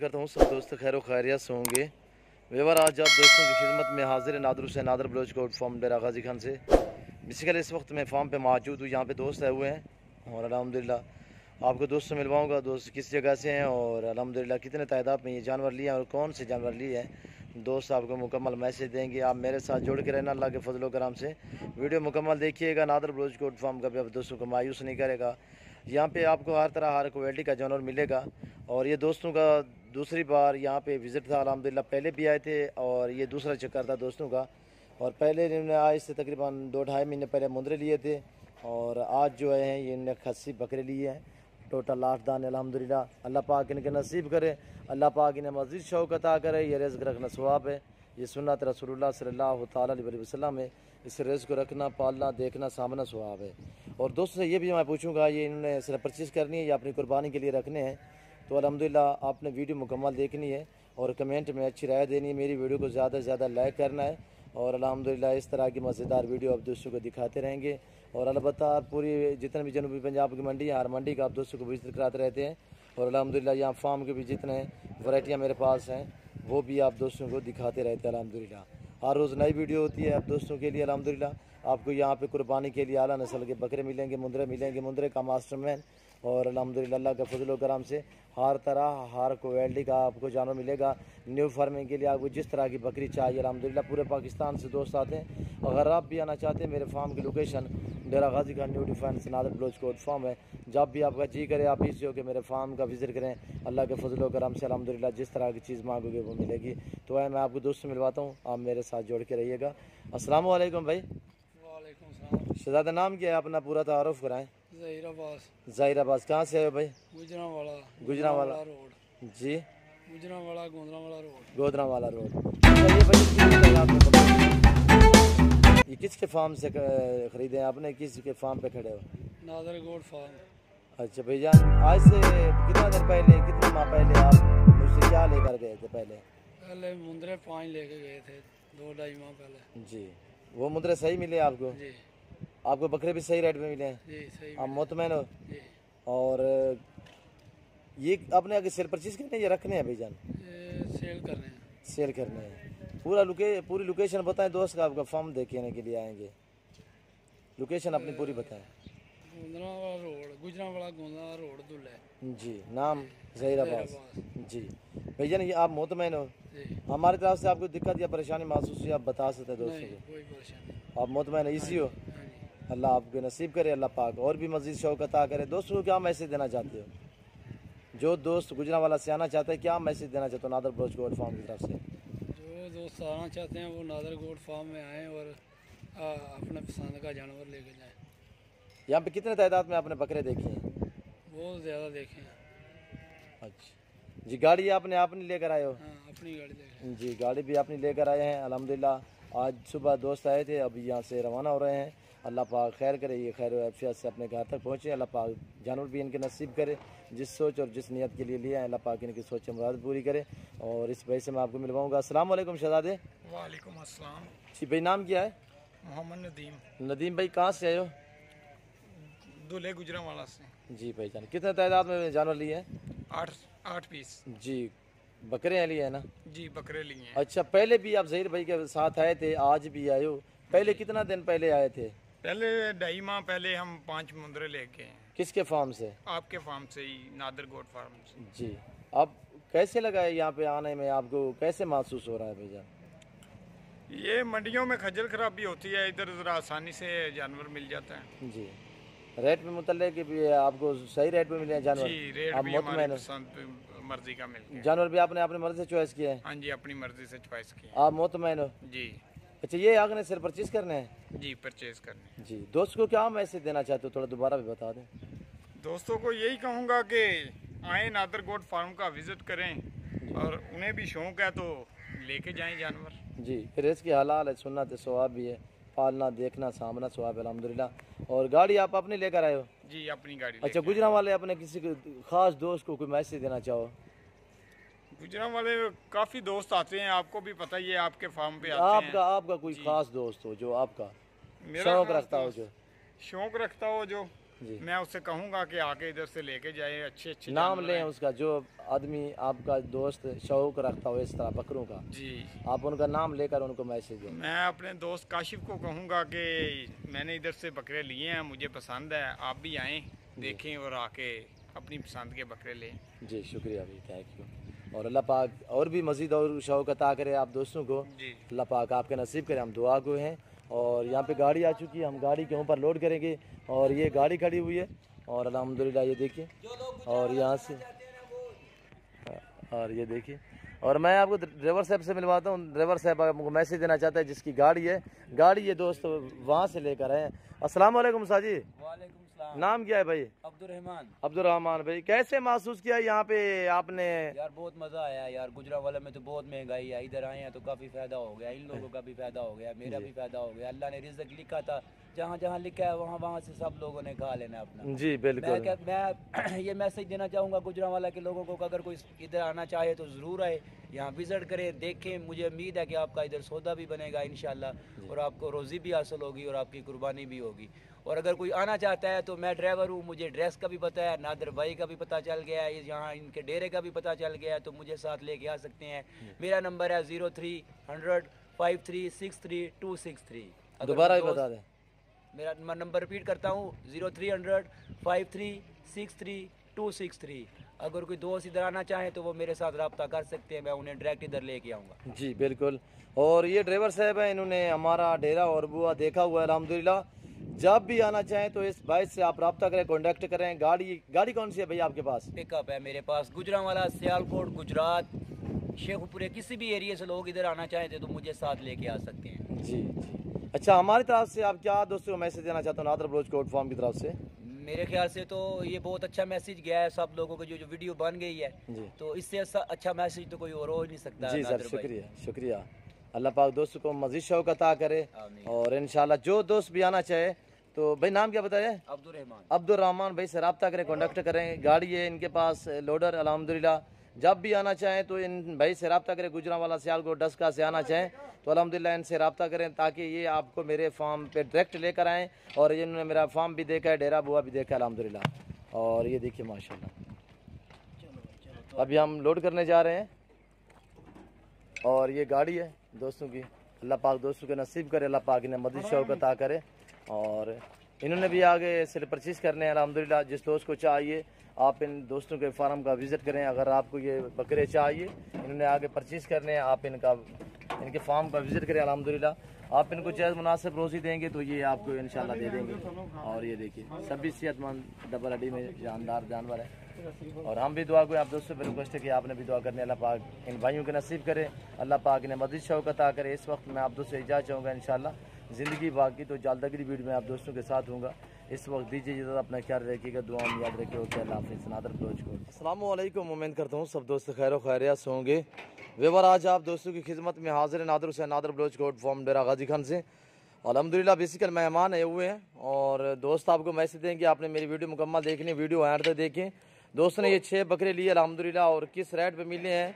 करता हूँ सब दोस्त खैर खैरियत से होंगे। व्यवहार आज आप दोस्तों की खिदमत में हाजिर है नादर हुसैन नादर बलोच कोट फार्म डेरा गाजी खान से। बेसिकली इस वक्त मैं फार्म पे मौजूद हूँ। यहाँ पे दोस्त आए हुए हैं और अल्हम्दुलिल्लाह आपको दोस्त से मिलवाऊँगा। दोस्त किस जगह से हैं और अल्हम्दुलिल्लाह कितने तादाद में ये जानवर लिए हैं और कौन से जानवर लिए हैं, दोस्त आपको मुकम्मल मैसेज देंगे। आप मेरे साथ जुड़ के रहना अल्लाह के फजल करम से। वीडियो मुकम्मल देखिएगा। नादर बलोच कोट फार्म का भी आप दोस्तों को मायूस नहीं करेगा। यहाँ पे आपको हर तरह हर क्वालिटी का जानवर मिलेगा। और ये दोस्तों का दूसरी बार यहाँ पे विज़िट था अल्हम्दुलिल्लाह। पहले भी आए थे और ये दूसरा चक्कर था दोस्तों का। और पहले इन्होंने आज से तकरीबन 2-2.5 महीने पहले मुंदरे लिए थे और आज जो है ये इन्होंने खस्सी बकरे लिए हैं। टोटल 8 दाने अल्हम्दुलिल्लाह। अल्लाह पाक इनके नसीब करे, अल्लाह पाक इन्हें मज़ीद शौक़ अता करे। ये रिज़्क़ रखना सवाब है, ये सुन्नत रसूलुल्लाह सल्लल्लाहु तआला अलैहि वसल्लम है। इस रिज़्क़ को रखना, पालना, देखना, सामना सवाब है। और दोस्तों से ये भी मैं पूछूंगा, ये इन्होंने सिर्फ परचेज़ करनी है या अपनी कुर्बानी के लिए रखने हैं, तो अल्हम्दुलिल्लाह आपने वीडियो मुकम्मल देखनी है और कमेंट में अच्छी राय देनी है। मेरी वीडियो को ज़्यादा से ज़्यादा लाइक करना है और अल्हम्दुलिल्लाह इस तरह की मज़ेदार वीडियो आप दोस्तों को दिखाते रहेंगे। और अलबत्ता पूरी जितने भी जनूबी पंजाब की मंडी है, हर मंडी का आप दोस्तों को विजिट कराते रहते हैं। और अल्हम्दुलिल्लाह यहाँ फार्म के भी जितने वैरायटियाँ मेरे पास हैं वो भी आप दोस्तों को दिखाते रहते हैं अल्हम्दुलिल्लाह। हर रोज़ नई वीडियो होती है आप दोस्तों के लिए अल्हम्दुलिल्लाह। आपको यहाँ पे कुर्बानी के लिए आला नस्ल के बकरे मिलेंगे, मुंदरे मिलेंगे, मुंदरे का मास्टरमैन। और अल्हम्दुलिल्लाह अल्लाह का फजल करम से हर तरह हर क्वालिटी का आपको जानवर मिलेगा। न्यू फार्मिंग के लिए आपको जिस तरह की बकरी चाहिए अल्हम्दुलिल्लाह पूरे पाकिस्तान से दोस्त आते हैं। अगर आप भी आना चाहते हैं, मेरे फार्म की location Dera Ghazi Khan new defence Nadar Baloch coat farm है। जब भी आपका जी करे आप इसी हो के मेरे फार्म का विजिट करें। अल्लाह के फजल करम से अल्हम्दुलिल्लाह जिस तरह की चीज़ मांगोगे वो मिलेगी। तो मैं आपको दोस्त से मिलवाता हूँ, आप मेरे साथ जोड़ के रहिएगा। अस्सलाम वालेकुम भाई। वालेकुम सलाम। शहजादा नाम क्या है अपना, पूरा तारुफ कराएं। ज़हीर अब्बास कहाँ से है भाई? गुजरांवाला रोड जी, गुजरांवाला गोंदरांवाला रोड। गोदरांवाला रोड। अच्छा ये भाई ये किसके फार्म से ख़रीदे हैं आपने, किसके फार्म पे खड़े हो? Nadar goat farm. अच्छा भैजान, आज से कितना दिन पहले, कितने माह पहले आप मुझसे क्या लेकर गए थे? पहले मुंदरे 5 लेके गए थे 2-2.5 माह पहले। जी, वो मुद्रे सही मिले आपको? जी, आपको बकरे भी सही रेट में मिले हैं? जी सही। आप मुतमैन हो? जी। और ये अपने आगे सेल परचेज करने या रखने हैं भाईजान? ये सेल करने हैं। सेल करने हैं। पूरी लोकेशन बताएं दोस्त का, आपका फार्म देखने के लिए आएंगे। लोकेशन अपनी पूरी बताएं। गोंदरांवाला रोड, गुजरांवाला गोंदरांवाला रोड दुल्ले। जी, नाम ज़हीर अब्बास जी। भाईजान ये आप मुतमैन हो? जी। हमारी तरफ से आपको दिक्कत या परेशानी महसूस हुई आप बता सकते हैं दोस्तों को? कोई परेशानी। आप मुतमैन इसी हो? हाँ जी। अल्लाह आपको नसीब करे, अल्लाह पाक और भी मज़ीद शौक़ अता करे। दोस्तों को क्या मैसेज देना चाहते हो? जो दोस्त गुजरांवाला से आना चाहते हैं क्या मैसेज देना चाहते हो नादर बलोच गोट फार्म की तरफ से? जो दोस्त आना चाहते हैं वो नादर गोट फार्म में आएँ और अपने पसंद का जानवर लेके जाएँ। यहाँ पे कितने तादाद में आपने बकरे देखे हैं? बहुत ज़्यादा देखे हैं। अच्छा जी, गाड़ी आपने लेकर आए हो? हाँ, अपनी गाड़ी लेके। जी, गाड़ी भी आपने लेकर आए हैं अल्हम्दुलिल्लाह। आज सुबह दोस्त आए थे, अभी यहाँ से रवाना हो रहे हैं। अल्लाह पाक खैर करे, ये खैर आफियत से अपने घर तक पहुँचे। अल्लाह पाक जानवर भी इनके नसीब करे, जिस सोच और जिस नियत के लिए लिया है अल्लाह पाक इनकी सोच मुराद पूरी करे। और इस वजह से मैं आपको मिलवाऊँगा। अस्सलाम वालेकुम शहजादे। वालेकुम अस्सलाम। जी भाई, नाम क्या है? मोहम्मद नदीम। नदीम भाई कहाँ से आए हो? दूल्हे गुजरांवाला से। जी भाई जान, कितने तादाद में जानवर लिए हैं? 8 पीस। जी, बकरे हैं लिए हैं ना? जी, बकरे लिए हैं। अच्छा, पहले भी आप ज़हीर भाई के साथ आए थे, आज भी आए हो? पहले कितना दिन पहले आए थे? पहले 2.5 माह पहले हम 5 मुंदरे लेके हैं। किसके फार्म से? आपके फार्म से ही, नादर गोट फार्म से। जी, अब कैसे लगा है यहाँ पे आने में, आपको कैसे महसूस हो रहा है भैया? ये मंडियों में खज्जल खराबी होती है, इधर ज़रा आसानी से जानवर मिल जाता है। जी, रेट में मुतल्लिक़ भी आपको सही रेट में मिले हैं जानवर? जी, रेट आप भी हमारी पसंद मर्जी का मिल गया। जानवर भी आपने अपनी मर्जी से चॉइस किया है? हाँ जी, अपनी मर्जी से चॉइस की। आप मुतमैन हो? जी। अच्छा, ये आपने सिर्फ परचेज करने हैं? जी, परचेज करने। जी, दोस्त को क्या मैसेज देना चाहते हो, थोड़ा दोबारा भी बता दें। दोस्तों को यही कहूँगा कि आए नादर गोट फार्म का विज़िट करें और उन्हें भी शौक़ है तो लेके जाएं जानवर। जी, फिर इसकी हलाल है, सुन्नत है, सवाब भी है, पालना देखना सामना सवाब है अल्हम्दुलिल्लाह। और गाड़ी आप अपनी लेकर आए हो? जी, अपनी गाड़ी। अच्छा, गुजरांवाले अपने किसी खास दोस्त को कोई मैसेज देना चाहो? गुजरांवाले काफ़ी दोस्त आते हैं, आपको भी पता ही है, आपके फार्म पे आते हैं। आपका कोई खास दोस्त हो जो आपका शौक रखता हो, जो शौक़ रखता हो, जो जी। मैं उससे कहूँगा कि आके इधर से लेके जाए। अच्छे अच्छे नाम जानवर लें हैं। उसका, जो आदमी आपका दोस्त शौक रखता हो इस तरह बकरों का, जी, आप उनका नाम लेकर उनको मैसेज दें। मैं अपने दोस्त काशिफ को कहूँगा कि मैंने इधर से बकरे लिए हैं, मुझे पसंद है, आप भी आएँ देखें और आके अपनी पसंद के बकरे लें। जी शुक्रिया भाई, थैंक यू। और अल्लाह पाक और भी मज़ीद और शौक अता करे आप दोस्तों को। जी, अल्लाह पाक आपके नसीब करे, हम दुआ गो हैं। और यहाँ पे गाड़ी आ चुकी है, हम गाड़ी के ऊपर लोड करेंगे। और ये गाड़ी खड़ी हुई है और अल्हम्दुलिल्लाह ये देखिए, और यहाँ से, और ये देखिए, और मैं आपको ड्राइवर साहब से मिलवाता हूँ। ड्राइवर साहब आपको मैसेज देना चाहता है, जिसकी गाड़ी है, गाड़ी ये दोस्त वहाँ से लेकर आए हैं। अस्सलाम वालेकुम साजी, वालेकुम सलाम। नाम क्या है भाई? अब्दुर्रहमान। अब्दुर्रहमान भाई, कैसे महसूस किया यहाँ पे आपने? यार बहुत मज़ा आया यार, गुजरांवाला में तो बहुत महंगाई है, इधर आए हैं तो काफ़ी फ़ायदा हो गया, इन लोगों का भी फ़ायदा हो गया, मेरा भी फ़ायदा हो गया। अल्लाह ने रिज़्क लिखा था, जहाँ जहाँ लिखा है वहाँ वहाँ से सब लोगों ने खा लेना अपना। जी बिल्कुल। मैं ये मैसेज देना चाहूँगा गुजरांवाला के लोगों को कि अगर कोई इधर आना चाहे तो ज़रूर आए, यहाँ विज़िट करें, देखें। मुझे उम्मीद है कि आपका इधर सौदा भी बनेगा इंशाल्लाह, और आपको रोज़ी भी हासिल होगी और आपकी कुर्बानी भी होगी। और अगर कोई आना चाहता है तो मैं ड्राइवर हूँ, मुझे ड्रेस का भी पता है, नादर भाई का भी पता चल गया है, यहाँ इनके डेरे का भी पता चल गया है, तो मुझे साथ लेके आ सकते हैं। मेरा नंबर है 0300 5363 दोबारा भी बता दें। मेरा नंबर रिपीट करता हूँ 0300 5363 अगर कोई दोस्त इधर आना चाहे तो वो मेरे साथ रब्ता कर सकते हैं, मैं उन्हें डायरेक्ट इधर लेके आऊँगा। जी बिल्कुल। और ये ड्राइवर साहब हैं, इन्होंने हमारा डेरा और बुआ देखा हुआ है अल्हम्दुलिल्लाह। जब भी आना चाहें तो इस भाई से आप रब्ता करें, कॉन्टेक्ट करें। गाड़ी कौन सी है भैया आपके पास? पिकअप है मेरे पास, गुजरांवाला, सियालकोट, गुजरात, शेखपुरे, किसी भी एरिया से लोग इधर आना चाहते तो मुझे साथ लेके आ सकते हैं। जी जी। अच्छा, हमारी तरफ से आप क्या दोस्तों को मैसेज देना चाहते हो नादर बलोच कोर्ट फार्म की तरफ से? मेरे ख्याल से तो ये बहुत अच्छा मैसेज गया है सब लोगों को, जो वीडियो बन गई है, जी तो इससे अच्छा मैसेज तो कोई और हो ही नहीं सकता। जी सर, नादिर भाई। शुक्रिया शुक्रिया। अल्लाह पाक दोस्तों को मजीद शौक अता करे। आमीन। और इंशाल्लाह जो दोस्त भी आना चाहे तो भाई, नाम क्या बताया? अब्दुर्रहमान। अब्दुर्रहमान भाई से रब्ता करें, कॉन्टेक्ट करें। गाड़ी है इनके पास, लोडर अल्हम्दुलिल्लाह। जब भी आना चाहें तो इन भाई से रब्ता करें। गुजरांवाला, सियालकोट, डस्का से आना चाहें तो अल्हम्दुलिल्लाह इनसे रब्ता करें, ताकि ये आपको मेरे फार्म पे डायरेक्ट लेकर आएँ। और इन्होंने मेरा फार्म भी देखा है, डेरा बुआ भी देखा है अल्हम्दुलिल्लाह। और ये देखिए माशाल्लाह, अभी हम लोड करने जा रहे हैं। और ये गाड़ी है दोस्तों की, अल्लाह पाक दोस्तों के नसीब करे, अल्लाह पाक इन्हें मज़ीद शौक़ अता करे। और इन्होंने भी आगे से परचेज़ करने हैं अल्हम्दुलिल्लाह। जिस दोस्त को चाहिए आप इन दोस्तों के फार्म का विज़िट करें। अगर आपको ये बकरे चाहिए, इन्होंने आगे परचेज़ करने हैं, आप इनके फार्म का विज़िट करें अल्हम्दुलिल्लाह। आप इनको जायज़ मुनासिब रोज़ी देंगे तो ये आपको इंशाल्लाह दे देंगे। और ये देखिए सभी सेहतमंद डबल हड्डी में जानदार जानवर है। और हम भी दुआ को आप दोस्तों पर रिक्वेस्ट है कि आपने भी दुआ करने, अल्लाह पाक इन भाइयों के नसीब करे, अल्लाह पाक इन्हें मज़ीद शौक़ अता करे। इस वक्त मैं आप दोस्तों से इजाज़त चाहूँगा, इंशाल्लाह ज़िंदगी बाकी तो जल्द अगली वीडियो में आप दोस्तों के साथ हूँगा। इस वक्त दीजिए इजाज़त, अपना ख्याल रखिएगा, दुआ में याद रखिए। ओके, अल्लाह हाफ़िज़। नादर बलोच को अस्सलाम वालेकुम। उम्मीद करता हूँ सब दोस्त खैर खैरियत से होंगे। वेवर आज आप दोस्तों की खिदमत में हाजिर है नादर हुसैन, नादर बलोच कोर्ट फार्म डेरा गाजी खान से। अल्हम्दुलिल्लाह बेसिकल मेहमान आए हुए हैं और दोस्त आपको मैसेज दें कि आपने मेरी वीडियो मुकम्मल देखनी, वीडियो एंड तक देखें। दोस्त ने ये 6 बकरे लिए अल्हम्दुलिल्लाह, और किस रेट पे मिले हैं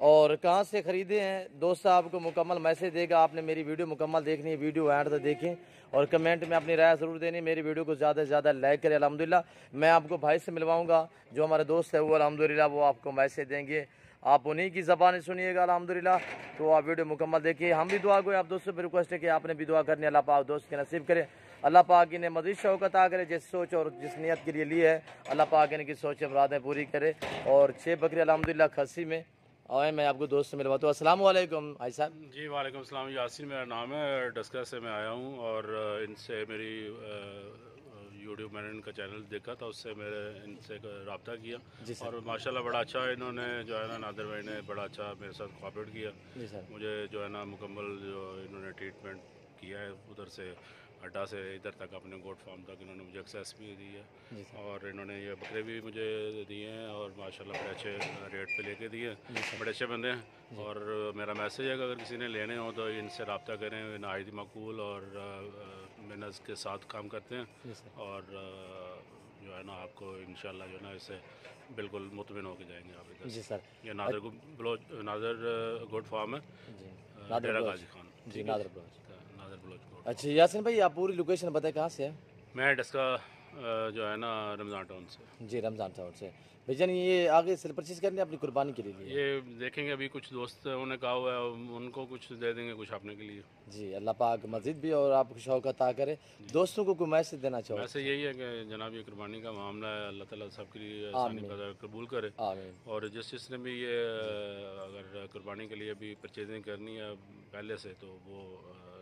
और कहाँ से ख़रीदे हैं, दोस्त आपको मुकम्मल मैसेज देगा। आपने मेरी वीडियो मुकम्मल देखनी है, वीडियो एंड तक देखें और कमेंट में अपनी राय ज़रूर देनी। मेरी वीडियो को ज़्यादा से ज़्यादा लाइक करें अल्हम्दुलिल्लाह। मैं आपको भाई से मिलवाऊँगा, जो हमारे दोस्त है वो अल्हम्दुलिल्लाह वो आपको मैसेज देंगे, आप उन्हीं की ज़बान सुनिएगा अल्हम्दुलिल्लाह। तो आप वीडियो मुकम्मल देखिए। हम भी दुआ को आप दोस्तों पर रिक्वेस्ट है कि आपने भी दुआ करनी, अल्लाह पाक दोस्त के नसीब करे, अल्लाह पाक इन्हें मज़ीद शौक़ अता करे। जिस सोच और जिस नियत के लिए ली है, अल्लाह पाक इनकी सोच मुरादें पूरी करे। और 6 बकरे अल्हम्दुलिल्लाह खस्सी में आए। मैं आपको दोस्त से मिलवाता हूँ। अस्सलाम वालेकुम भाई साहब। जी वालेकुम सलाम। यासीन मेरा नाम है, डस्का से मैं आया हूँ। और इनसे मेरी यूट्यूब मैंने इनका चैनल देखा था, उससे मेरे इनसे रब्ता किया और माशाल्लाह बड़ा अच्छा इन्होंने जो है ना, नादिर भाई ने बड़ा अच्छा मेरे साथ कोऑपरेट किया। जी सर। मुझे जो है ना मुकम्मल जो इन्होंने ट्रीटमेंट किया है, उधर से अड्डा से इधर तक अपने गोट फार्म तक इन्होंने मुझे एक्सेस भी दी है। और इन्होंने ये बकरे भी मुझे दिए हैं और माशाल्लाह बड़े अच्छे रेट पे लेके दिए हैं, बड़े अच्छे बंदे हैं। और मेरा मैसेज है कि अगर किसी ने लेने हो तो इनसे रब्ता करें, नहायत मकबूल और मेहनत के साथ काम करते हैं। और जो है ना आपको इंशाल्लाह जो है ना इससे बिल्कुल मुतमिन होकर जाएंगे आप इधर। जी सर। नादर गोट फार्म है, डेरा गाजी खान। जी नादर बलोच। नादर बलोच। अच्छा यासीन भाई, आप पूरी लोकेशन बताएं कहाँ से है? मैं डस्का जो है ना रमज़ान टाउन से। जी, रमज़ान टाउन से। भाईजान ये आगे सेल परचेज़ करने अपनी कुर्बानी के लिए लिए? ये देखेंगे, अभी कुछ दोस्त उन्हें कहा हुआ है, उनको कुछ दे देंगे, कुछ अपने के लिए। जी, अल्लाह पाक मज़ीद भी और आपको शौक़ अता करे। दोस्तों को कोई मैसेज देना चाहो? वैसे यही है कि जनाब ये कुर्बानी का मामला है, अल्लाह ताला सबके लिए आसानी पैदा कबूल करे। आमीन। और जिसने भी ये अगर कुर्बानी के लिए भी परचेजिंग करनी है पहले से, तो वो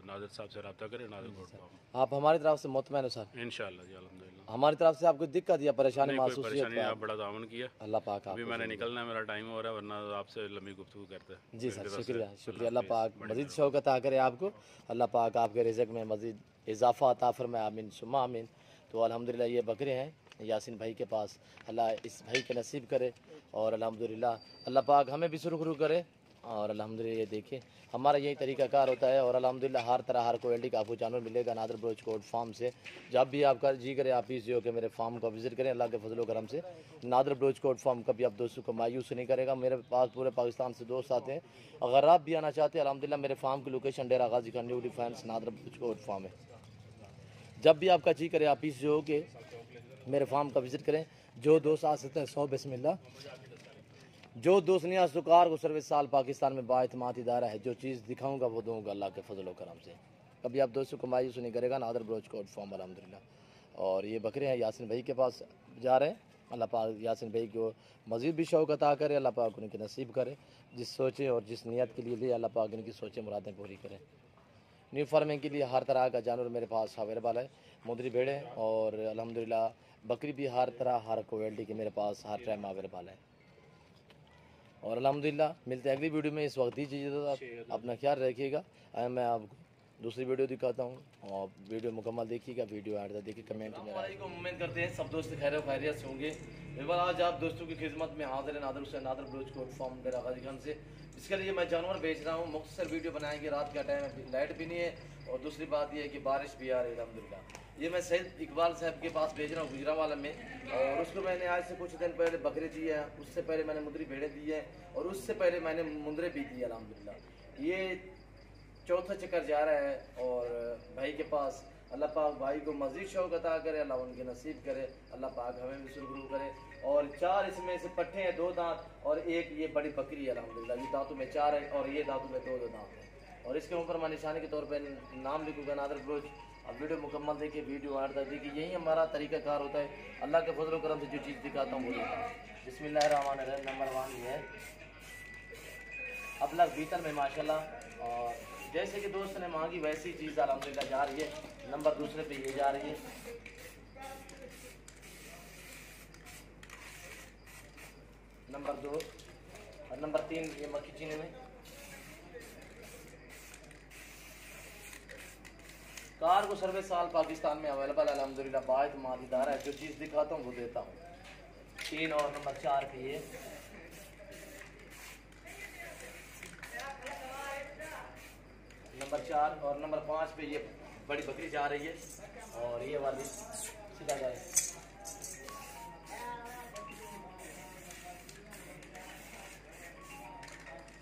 नादिर साहब से रब्ता करें, नादिर गोट फार्म। आप हमारी तरफ से मुतमईन हो सर? इंशाअल्लाह जी, अल्हम्दुलिल्लाह। हमारी तरफ से आपको दिक्कत या परेशानी नहीं, महसूस कोई हुई है? परेशानी, आप बड़ा तावन किया। अल्लाह पाक अभी मैंने निकलना है, मेरा टाइम हो रहा है, वरना आपसे लंबी गुफ्तगू करते हैं। जी सर, शुक्रिया शुक्रिया। अल्लाह पाक मज़ीद शौक़ अता करे आपको। अल्लाह पाक आपके रिज़्क़ में मज़ीद इजाफ़ा अता फरमाए। आमीन सुम्मा आमीन। तो अल्हम्दुलिल्लाह ये बकरे हैं यासिन भाई के पास, अल्लाह इस भाई के नसीब करे और अल्हम्दुलिल्लाह अल्लाह पाक हमें भी सुरखरू करे। और अल्हम्दुलिल्लाह ये देखिए हमारा यही तरीक़ाकार होता है। और अल्हम्दुलिल्लाह हर तरह हर क्वालिटी का आपको जानवर मिलेगा नादर बलोच कोट फार्म से। जब भी आपका जी करे आप इसी हो कि मेरे फार्म को विज़िट करें। अल्लाह के फजल करम से नादर बलोच कोट फार्म कभी आप दोस्तों को मायूस नहीं करेगा। मेरे पास पूरे पाकिस्तान से दोस्त आते हैं। अगर आप भी आना चाहते हैं अल्हम्दुलिल्लाह मेरे फार्म की लोकेशन डेरा गाजी का new defence Nadar Baloch coat farm है। जब भी आपका जी करे आप इसी हो कि मेरे फार्म का विज़िट करें। जो दोस्त आ सकते हैं 100 बिस्मिल्लाह। जो दोस्त नहीं आसुकार को सर्विस साल पाकिस्तान में बाइतमाद इदारा है। जो चीज़ दिखाऊंगा वो दूंगा अल्लाह के फजल करम से। कभी आप दोस्तों को मायूस नहीं करेगा नादर बलोच कोट फार्म अल्हम्दुलिल्लाह। और ये बकरे हैं यासिन भाई के पास जा रहे हैं। अल्लाह पाक यासिन भाई को मज़ीद भी शौक़ अता करे। अल्लाह पाक उनकी नसीब करे जिस सोचे और जिस नियत के लिए अल्लाह पाक उनकी सोचे मुरादें पूरी करें। न्यू फार्मिंग के लिए हर तरह का जानवर मेरे पास अवेलेबल है। मुंदरी भेड़े और अल्हम्दुलिल्लाह बकरी भी हर तरह हर क्वालिटी की मेरे पास हर टाइम अवेलेबल है। और अल्हम्दुलिल्लाह मिलते हैं अगली वीडियो में। इस वक्त दीजिए अपना ख्याल रखिएगा। मैं आपको दूसरी वीडियो दिखाता हूँ और वीडियो मुकम्मल देखिएगा। वीडियो एंड तक देखिए, कमेंट में उम्मीद करते हैं सब दोस्त खैर खैरियत से होंगे। बिल्कुल आज आप दोस्तों की खिदमत में हाजिर है नादर हुसैन नादर बलोच कोट फार्म डेरा गाजी खान से। इसके लिए मैं जानवर बेच रहा हूँ। मुख्तसर वीडियो बनाएंगे, रात का टाइम है, लाइट भी नहीं है और दूसरी बात यह है कि बारिश भी आ रही है अल्हम्दुलिल्लाह। ये मैं सैयद इकबाल साहब के पास भेज रहा हूँ गुजरावाला में। और उसको मैंने आज से कुछ दिन पहले बकरे दिए हैं, उससे पहले मैंने मुंदरी भेड़े दी है और उससे पहले मैंने मुंदरे भी दिए अल्हम्दुलिल्लाह। ये चौथा चक्कर जा रहा है और भाई के पास अल्लाह पाक भाई को मज़ीद शौक़ अता करे, अल्लाह उनके नसीब करे, अल्लाह पाक हमें भी सुरखरू करे। और 4 इसमें से पट्टे हैं, 2 दांत और एक ये बड़ी बकरी है अल्हम्दुलिल्लाह। ये दांतों में 4 है और ये दांतों में 2 दांत है। और इसके ऊपर मैं निशानी के तौर पर नाम लिखूँगा नादर बलोच। अब वीडियो मुकम्मल देखिए, वीडियो आठ तक देखिए। यही हमारा तरीक़ाकार होता है। अल्लाह के फजल करम से जो चीज़ दिखाता हूँ वो दिखाता हूँ। बिस्मिल्लाहिर्रहमानिर्रहीम। नंबर 1 ये है अबलग बीतल में माशाल्लाह। और जैसे कि दोस्त ने मांगी वैसी चीज़ अल्हम्दुलिल्लाह जा रही है। नंबर दूसरे पे ये जा रही है। नंबर 2 और नंबर 3 ये मक्खी चीनी में। कार को सर्विस साल पाकिस्तान में अवेलेबल अल्हम्दुलिल्लाह। बाइतमाद इदारा है। जो चीज़ दिखाता हूँ वो देता हूँ। 3 और नंबर 4 पे ये नंबर 4 और नंबर 5 पे ये बड़ी बकरी जा रही है और ये वाली सीधा जाए।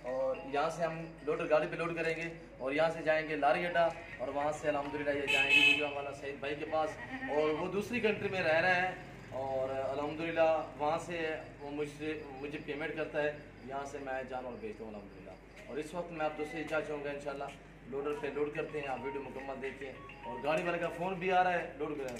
और यहाँ से हम लोडर गाड़ी पे लोड करेंगे और यहाँ से जाएंगे लारी अड्डा और वहाँ से अल्हम्दुलिल्लाह ये जाएंगे वीडियो वाला सईद भाई के पास। और वो दूसरी कंट्री में रह रहे हैं और अल्हम्दुलिल्लाह वहाँ से वो मुझे पेमेंट करता है। यहाँ से मैं जानवर भेजता हूँ अल्हम्दुलिल्लाह। और इस वक्त मैं आप दोस्तों से चाह चाहूँगा इंशाल्लाह लोडर पे लोड करते हैं। आप वीडियो मुकम्मल देखें। और गाड़ी वाले का फ़ोन भी आ रहा है, लोड करें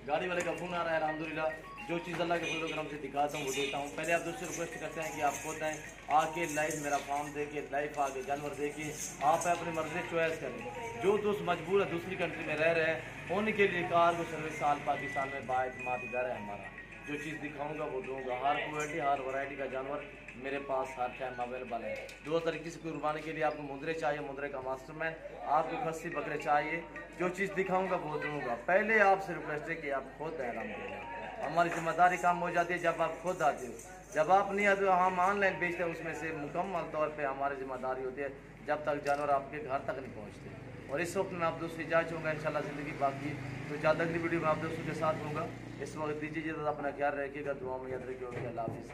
गाड़ी वाले का फ़ोन आ रहा है अल्हम्दुलिल्लाह। जो चीज़ अल्लाह के फजल करम से दिखाता हूँ वो देता हूँ। पहले आप दोस्तों रिक्वेस्ट करते हैं कि आप खुद आएँ, आके लाइव मेरा फार्म देखे, लाइव आके जानवर देखिए। आप अपनी मर्जी चॉइस करें। जो दोस्त मजबूर है दूसरी कंट्री में रह रहे हैं उनके लिए कार को सर्विस साल पाकिस्तान में बाइतमाद इदारा है हमारा। जो चीज़ दिखाऊंगा वो दूंगा। हर क्वालिटी हर वैरायटी का जानवर मेरे पास हर टाइम अवेलेबल है। 2 तरीके से कुर्बानी के लिए आपको मुंदरे चाहिए, मुंदरे का मास्टरमैन, आपको खस्सी बकरे चाहिए। जो चीज़ दिखाऊंगा वो दूंगा। पहले आपसे रिक्वेस्ट है कि आप खुद आए अल्हम्दुलिल्लाह। हमारी जिम्मेदारी काम हो जाती है जब आप खुद आते हो। जब आप नहीं आते हो हम ऑनलाइन बेचते हैं, उसमें से मुकम्मल तौर पे हमारी जिम्मेदारी होती है जब तक जानवर आपके घर तक नहीं पहुंचते। और इस वक्त मैं आप दोस्तों इजाज़त चाहूँगा इंशाल्लाह ज़िंदगी बाकी तो ज़्यादा अगली वीडियो में आप दोस्तों के साथ होगा। इस वक्त दीजिए अपना ख्याल रखिएगा, दुआ में याद रखिएगा। अल्लाह हाफ़िज़।